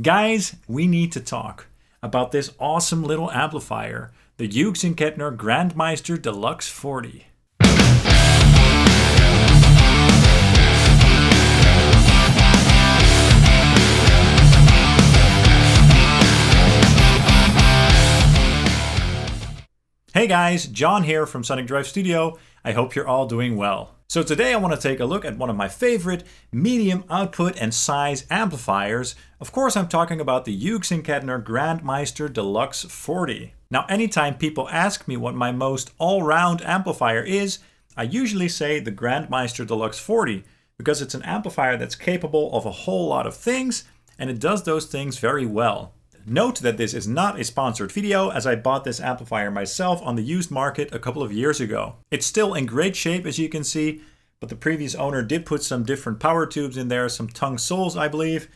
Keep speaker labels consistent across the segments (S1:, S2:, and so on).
S1: Guys, we need to talk about this awesome little amplifier, the Hughes Kettner Grandmeister Deluxe 40. Hey guys, John here from Sonic Drive Studio. I hope you're all doing well. So today I want to take a look at one of my favorite medium output and size amplifiers. Of course I'm talking about the Hughes Kettner Grandmeister Deluxe 40. Now anytime people ask me what my most all-round amplifier is, I usually say the Grandmeister Deluxe 40 because it's an amplifier that's capable of a whole lot of things and it does those things very well. Note that this is not a sponsored video, as I bought this amplifier myself on the used market a couple of years ago. It's still in great shape, as you can see, but the previous owner did put some different power tubes in there, some tongue soles I believe,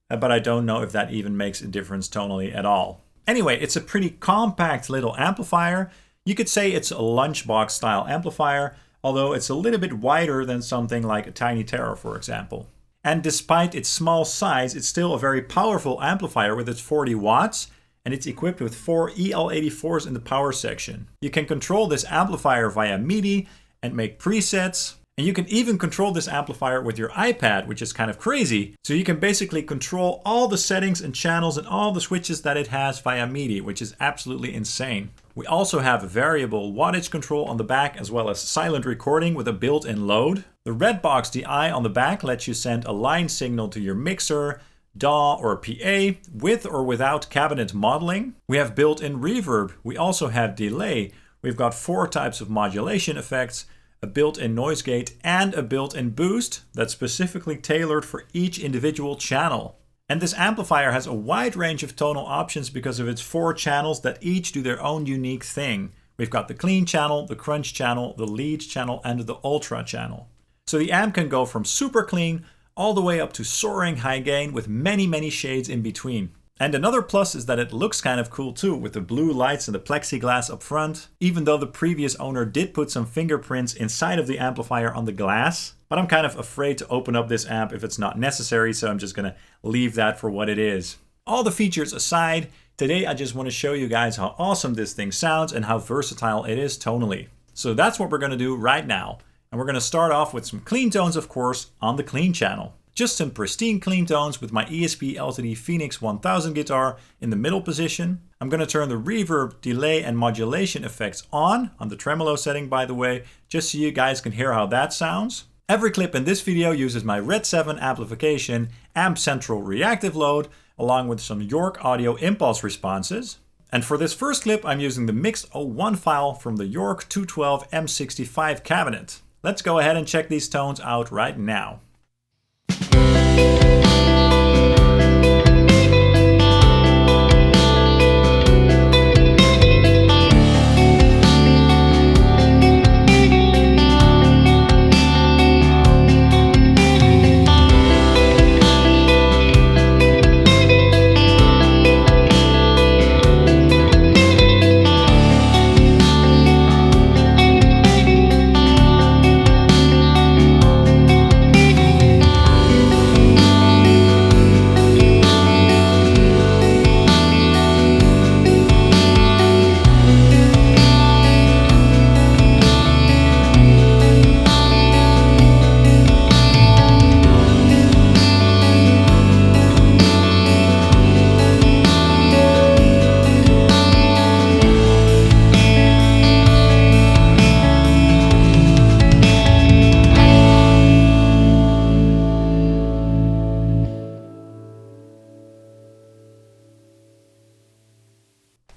S1: but I don't know if that even makes a difference tonally at all. Anyway, it's a pretty compact little amplifier. You could say it's a lunchbox style amplifier, although it's a little bit wider than something like a Tiny Terror, for example. And despite its small size, it's still a very powerful amplifier with its 40 watts, and it's equipped with 4 EL84s in the power section. You can control this amplifier via MIDI and make presets, and you can even control this amplifier with your iPad, which is kind of crazy. So you can basically control all the settings and channels and all the switches that it has via MIDI, which is absolutely insane. We also have a variable wattage control on the back, as well as silent recording with a built-in load. The red box DI on the back lets you send a line signal to your mixer, DAW or PA with or without cabinet modeling. We have built-in reverb. We also have delay. We've got 4 types of modulation effects, a built-in noise gate and a built-in boost that's specifically tailored for each individual channel. And this amplifier has a wide range of tonal options because of its 4 channels that each do their own unique thing. We've got the clean channel, the crunch channel, the lead channel, and the ultra channel. So the amp can go from super clean all the way up to soaring high gain with many shades in between. And another plus is that it looks kind of cool too, with the blue lights and the plexiglass up front, even though the previous owner did put some fingerprints inside of the amplifier on the glass. But I'm kind of afraid to open up this amp if it's not necessary, so I'm just gonna leave that for what it is. All the features aside, today I just want to show you guys how awesome this thing sounds and how versatile it is tonally. So that's what we're gonna do right now. And we're gonna start off with some clean tones, of course, on the clean channel. Just some pristine clean tones with my ESP LTD Phoenix 1000 guitar in the middle position. I'm going to turn the reverb, delay, and modulation effects on the tremolo setting, by the way, just so you guys can hear how that sounds. Every clip in this video uses my RedSeven amplification Amp Central Reactive load, along with some York Audio impulse responses. And for this first clip, I'm using the mixed 01 file from the York 212 M65 cabinet. Let's go ahead and check these tones out right now.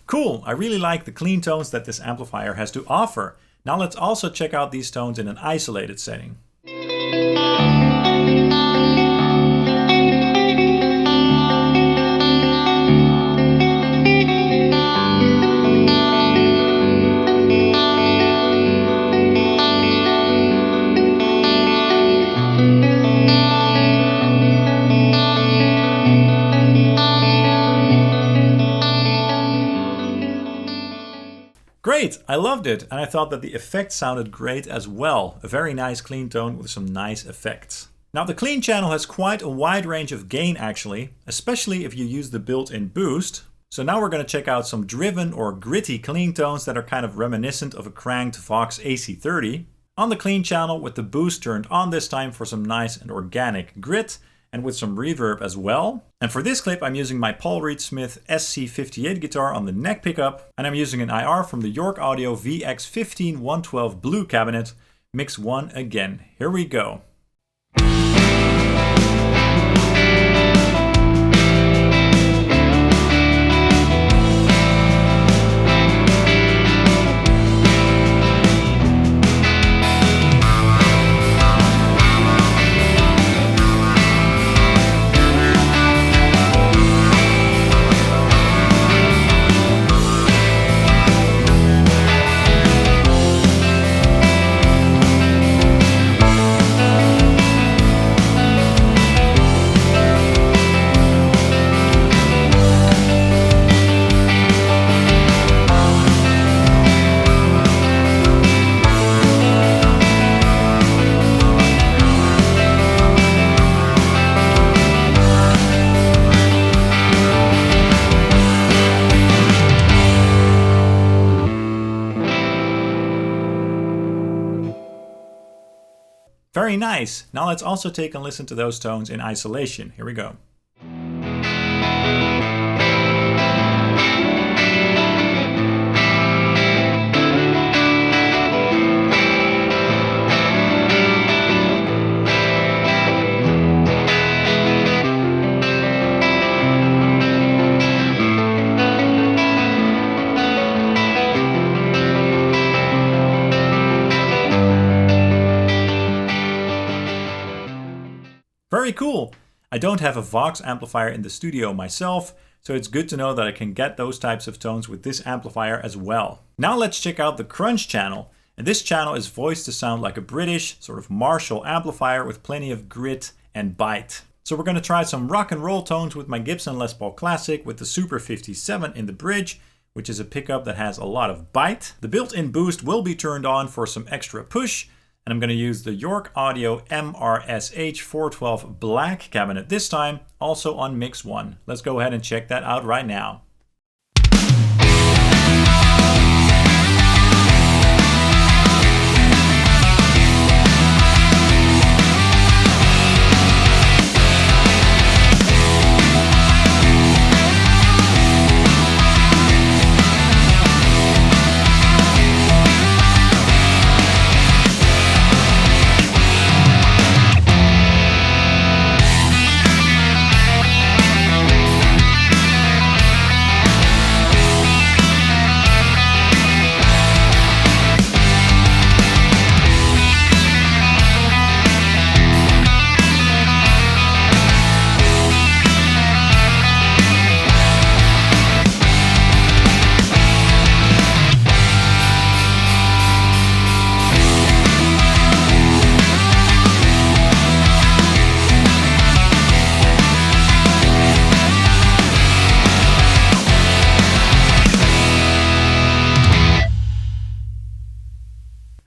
S1: Cool, I really like the clean tones that this amplifier has to offer. Now let's also check out these tones in an isolated setting. Great, I loved it, and I thought that the effects sounded great as well. A very nice clean tone with some nice effects. Now the clean channel has quite a wide range of gain actually, especially if you use the built-in boost. So now we're going to check out some driven or gritty clean tones that are kind of reminiscent of a cranked Vox AC30. On the clean channel with the boost turned on this time for some nice and organic grit and with some reverb as well. And for this clip I'm using my Paul Reed Smith SC58 guitar on the neck pickup, and I'm using an IR from the York Audio VX15112 Blue cabinet, mix 1 again. Here we go. Very nice. Now let's also take a listen to those tones in isolation. Here we go. Very cool. I don't have a Vox amplifier in the studio myself, so it's good to know that I can get those types of tones with this amplifier as well. Now let's check out the crunch channel. And this channel is voiced to sound like a British sort of Marshall amplifier with plenty of grit and bite. So we're going to try some rock and roll tones with my Gibson Les Paul Classic with the Super 57 in the bridge, which is a pickup that has a lot of bite. The built-in boost will be turned on for some extra push. And I'm going to use the York Audio MRSH412 Black cabinet this time, also on mix 1. Let's go ahead and check that out right now.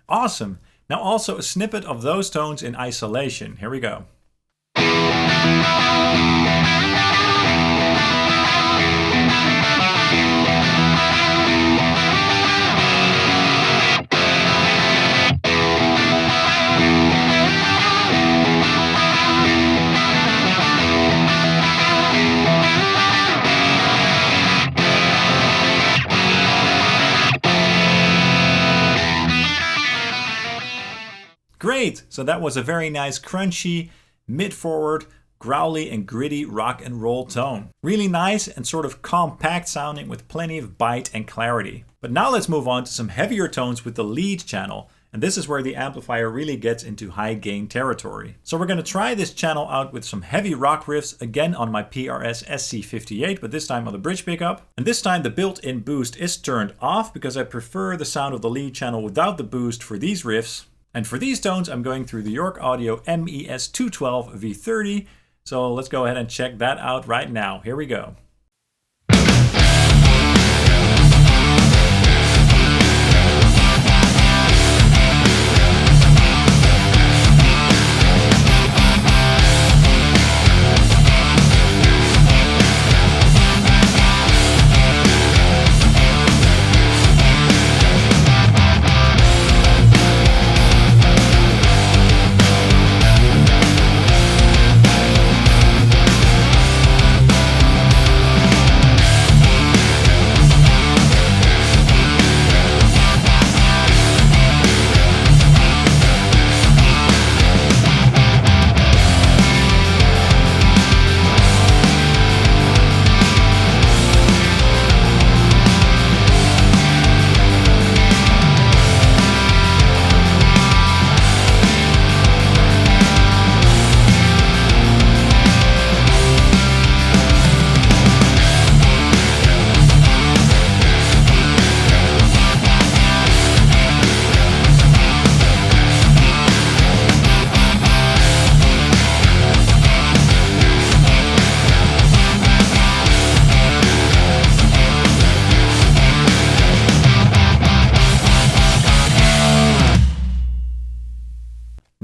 S1: Awesome. Now also a snippet of those tones in isolation. Here we go. Great! So that was a very nice crunchy, mid-forward, growly and gritty rock and roll tone. Really nice and sort of compact sounding with plenty of bite and clarity. But now let's move on to some heavier tones with the lead channel. And this is where the amplifier really gets into high gain territory. So we're going to try this channel out with some heavy rock riffs again on my PRS SC58, but this time on the bridge pickup. And this time the built-in boost is turned off because I prefer the sound of the lead channel without the boost for these riffs. And for these tones, I'm going through the York Audio MES212 V30. So let's go ahead and check that out right now. Here we go.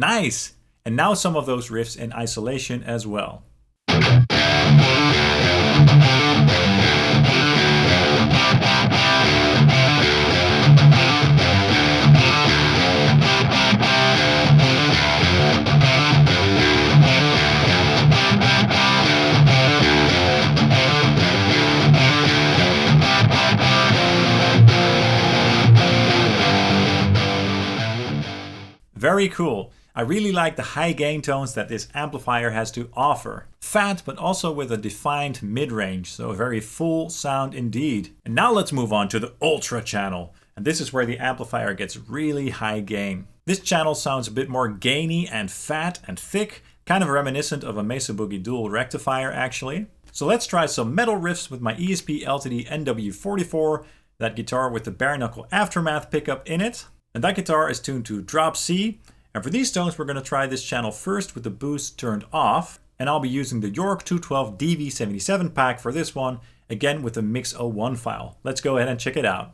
S1: Nice! And now some of those riffs in isolation as well. Very cool. I really like the high gain tones that this amplifier has to offer. Fat, but also with a defined mid-range, so a very full sound indeed. And now let's move on to the Ultra channel. And this is where the amplifier gets really high gain. This channel sounds a bit more gainy and fat and thick, kind of reminiscent of a Mesa Boogie dual rectifier actually. So let's try some metal riffs with my ESP LTD NW44, that guitar with the bare knuckle aftermath pickup in it. And that guitar is tuned to drop C. And for these tones, we're going to try this channel first with the boost turned off. And I'll be using the York 212 DV77 pack for this one, again with the Mix 01 file. Let's go ahead and check it out.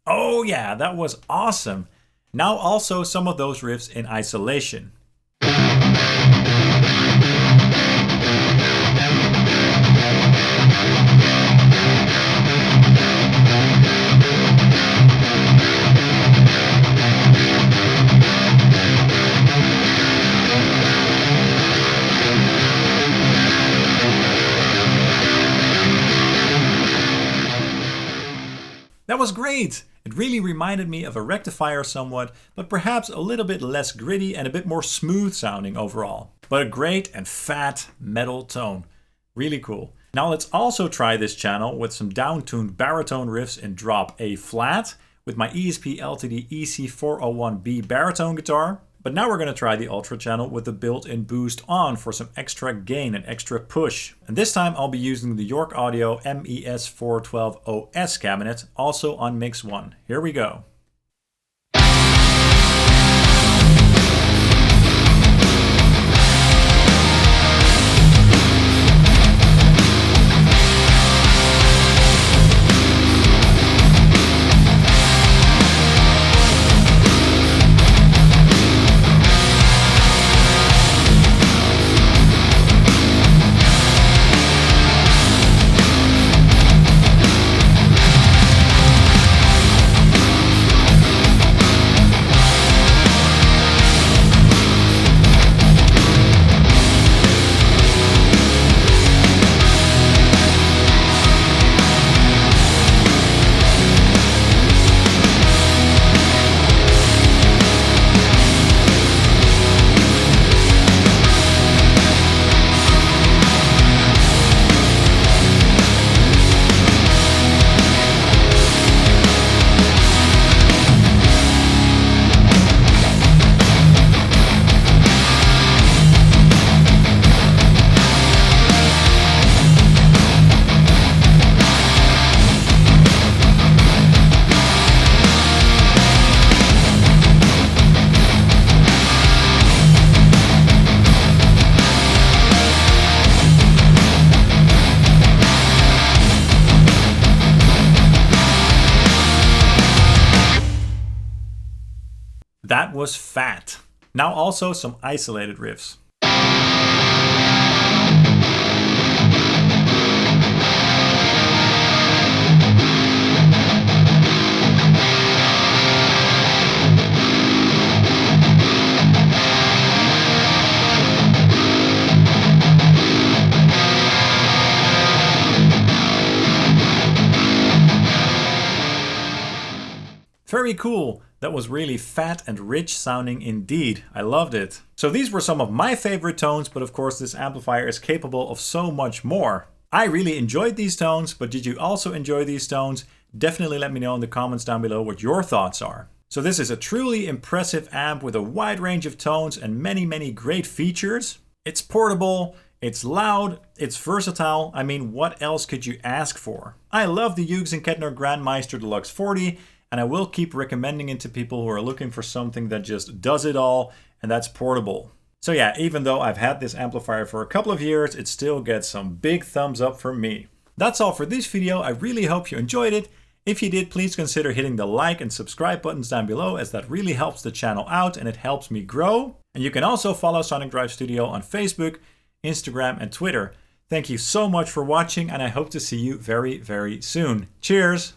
S1: Oh yeah, that was awesome. Now also some of those riffs in isolation. That was great! It really reminded me of a rectifier somewhat, but perhaps a little bit less gritty and a bit more smooth sounding overall. But a great and fat metal tone. Really cool. Now let's also try this channel with some down-tuned baritone riffs in drop A flat with my ESP LTD EC-401B Baritone guitar. But now we're going to try the Ultra channel with the built-in boost on for some extra gain and extra push. And this time I'll be using the York Audio MES412OS cabinet, also on Mix 1. Here we go. That was fat. Now also some isolated riffs. Very cool. That was really fat and rich sounding indeed. I loved it. So these were some of my favorite tones, but of course this amplifier is capable of so much more. I really enjoyed these tones, but did you also enjoy these tones? Definitely let me know in the comments down below what your thoughts are. So this is a truly impressive amp with a wide range of tones and many great features. It's portable, it's loud, it's versatile. I mean, what else could you ask for? I love the Hughes Kettner Grandmeister Deluxe 40. And I will keep recommending it to people who are looking for something that just does it all, and that's portable. So yeah, even though I've had this amplifier for a couple of years, it still gets some big thumbs up from me. That's all for this video. I really hope you enjoyed it. If you did, please consider hitting the like and subscribe buttons down below, as that really helps the channel out and it helps me grow. And you can also follow Sonic Drive Studio on Facebook, Instagram, and Twitter. Thank you so much for watching, and I hope to see you very soon. Cheers!